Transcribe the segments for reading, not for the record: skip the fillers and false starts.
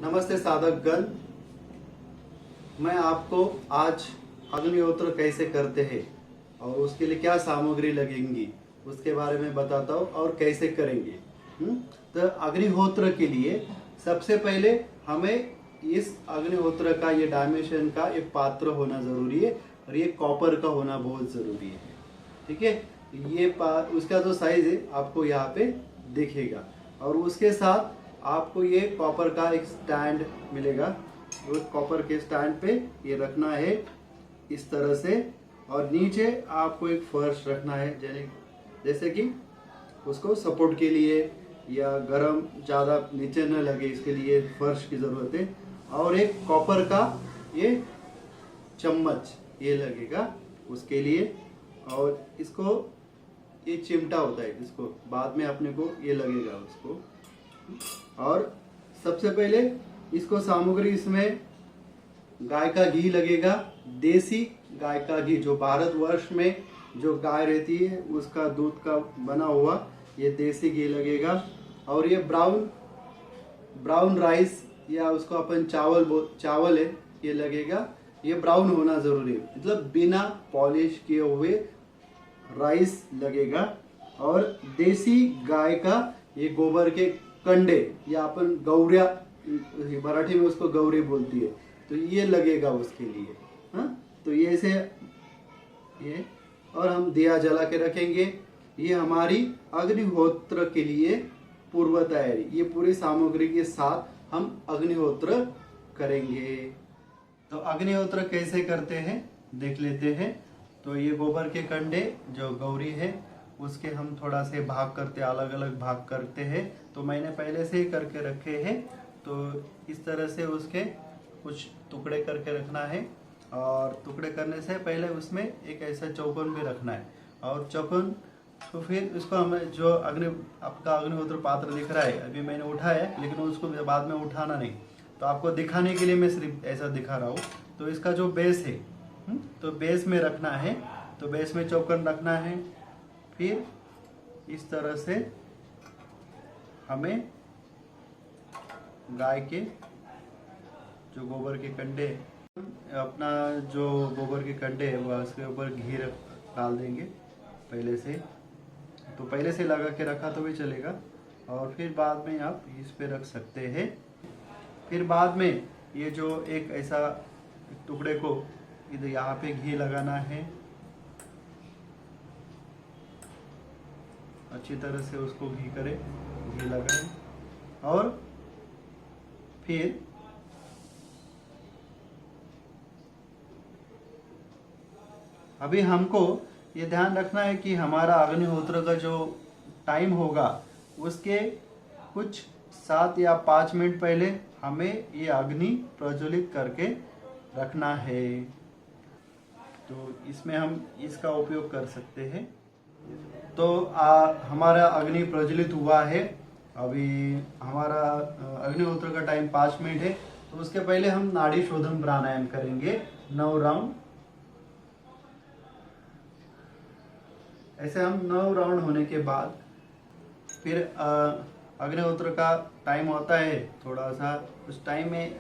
नमस्ते साधकगण, मैं आपको आज अग्निहोत्र कैसे करते हैं और उसके लिए क्या सामग्री लगेंगी उसके बारे में बताता हूँ और कैसे करेंगे। तो अग्निहोत्र के लिए सबसे पहले हमें इस अग्निहोत्र का ये डायमेंशन का एक पात्र होना जरूरी है और ये कॉपर का होना बहुत जरूरी है। ठीक है, ये उसका जो साइज है आपको यहाँ पे दिखेगा और उसके साथ आपको ये कॉपर का एक स्टैंड मिलेगा। उस कॉपर के स्टैंड पे ये रखना है इस तरह से और नीचे आपको एक फर्श रखना है, जैसे कि उसको सपोर्ट के लिए या गरम ज़्यादा नीचे न लगे इसके लिए फर्श की ज़रूरत है। और एक कॉपर का ये चम्मच ये लगेगा उसके लिए, और इसको ये चिमटा होता है, इसको बाद में अपने को ये लगेगा उसको। और सबसे पहले इसको सामग्री इसमें गाय का घी लगेगा, देसी गाय का घी जो भारतवर्ष में जो गाय रहती है उसका दूध का बना हुआ ये देसी घी लगेगा। और ये ब्राउन राइस या उसको अपन चावल है ये लगेगा। ये ब्राउन होना जरूरी है, मतलब बिना पॉलिश किए हुए राइस लगेगा। और देसी गाय का ये गोबर के कंडे या अपन गौरिया, मराठी में उसको गौरी बोलती है, तो ये लगेगा उसके लिए। हाँ, तो ये से ये और हम दिया जला के रखेंगे। ये हमारी अग्निहोत्र के लिए पूर्व तैयारी, ये पूरी सामग्री के साथ हम अग्निहोत्र करेंगे। तो अग्निहोत्र कैसे करते हैं देख लेते हैं। तो ये गोबर के कंडे जो गौरी है उसके हम थोड़ा से भाग करते, अलग अलग भाग करते हैं। तो मैंने पहले से ही करके रखे हैं, तो इस तरह से उसके कुछ टुकड़े करके रखना है। और टुकड़े करने से पहले उसमें एक ऐसा चौकोन भी रखना है। और चौकोन तो फिर उसको हमें जो आपका अग्निहोत्र पात्र दिख रहा है, अभी मैंने उठाया है लेकिन उसको बाद में उठाना नहीं, तो आपको दिखाने के लिए मैं सिर्फ ऐसा दिखा रहा हूँ। तो इसका जो बेस है तो बेस में रखना है, तो बेस में चौकोन रखना है। फिर इस तरह से हमें गाय के जो गोबर के कंडे, अपना जो गोबर के कंडे है वह उसके ऊपर घी डाल देंगे पहले से। तो पहले से लगा के रखा तो भी चलेगा, और फिर बाद में आप इस पे रख सकते हैं। फिर बाद में ये जो एक ऐसा टुकड़े को इधर यहाँ पे घी लगाना है, अच्छी तरह से उसको घी लगाएं। और फिर अभी हमको ये ध्यान रखना है कि हमारा अग्निहोत्र का जो टाइम होगा उसके कुछ 7 या 5 मिनट पहले हमें ये अग्नि प्रज्वलित करके रखना है। तो इसमें हम इसका उपयोग कर सकते हैं। तो हमारा अग्नि प्रज्वलित हुआ है। अभी हमारा अग्निहोत्र का टाइम 5 मिनट है। तो उसके पहले हम नाड़ी शोधन प्राणायाम करेंगे 9 राउंड। ऐसे हम 9 राउंड होने के बाद फिर अग्निहोत्र का टाइम होता है थोड़ा सा, उस टाइम में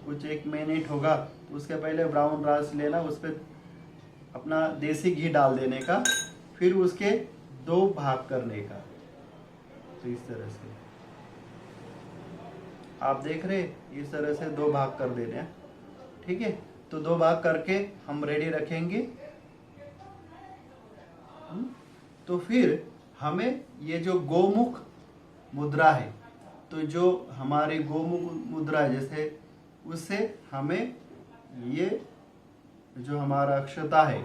कुछ 1 मिनट होगा। तो उसके पहले ब्राउन राइस लेना, उस पर अपना देसी घी डाल देने का, फिर उसके 2 भाग करने का। तो इस तरह से आप देख रहे, इस तरह से 2 भाग कर देने हैं। ठीक है, तो 2 भाग करके हम रेडी रखेंगे। तो फिर हमें ये जो गोमुख मुद्रा है, तो जो हमारी गोमुख मुद्रा है जैसे, उससे हमें ये जो हमारा अक्षता है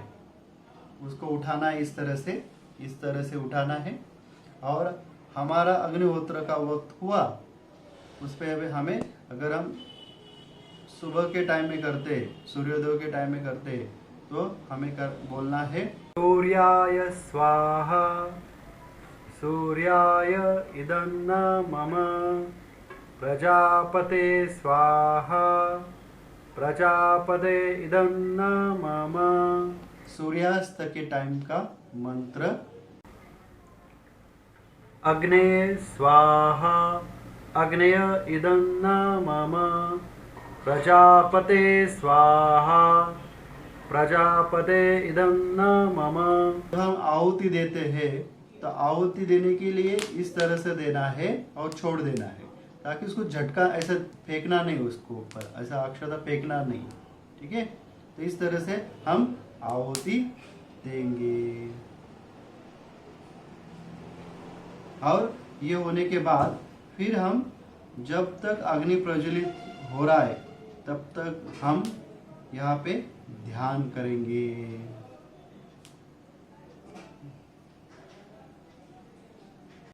उसको उठाना है, इस तरह से उठाना है। और हमारा अग्निहोत्र का वक्त हुआ उस पर अभी हमें, अगर हम सुबह के टाइम में करते हैं, सूर्योदय के टाइम में करते हैं, तो हमें बोलना है सूर्याय स्वाहा सूर्याय इदन्न मम प्रजापते स्वाहा प्रजापते इदन्न मम। सूर्यास्त के टाइम का मंत्र अग्ने स्वाहा अग्नय इदं न मम प्रजापते स्वाहा प्रजापते इदं न मम। हम आहुति देते हैं तो आहुति देने के लिए इस तरह से देना है और छोड़ देना है, ताकि उसको झटका ऐसा फेंकना नहीं, उसको ऊपर ऐसा अक्षता फेंकना नहीं। ठीक है, तो इस तरह से हम आहुति देंगे। और ये होने के बाद फिर हम जब तक अग्नि प्रज्वलित हो रहा है तब तक हम यहाँ पे ध्यान करेंगे।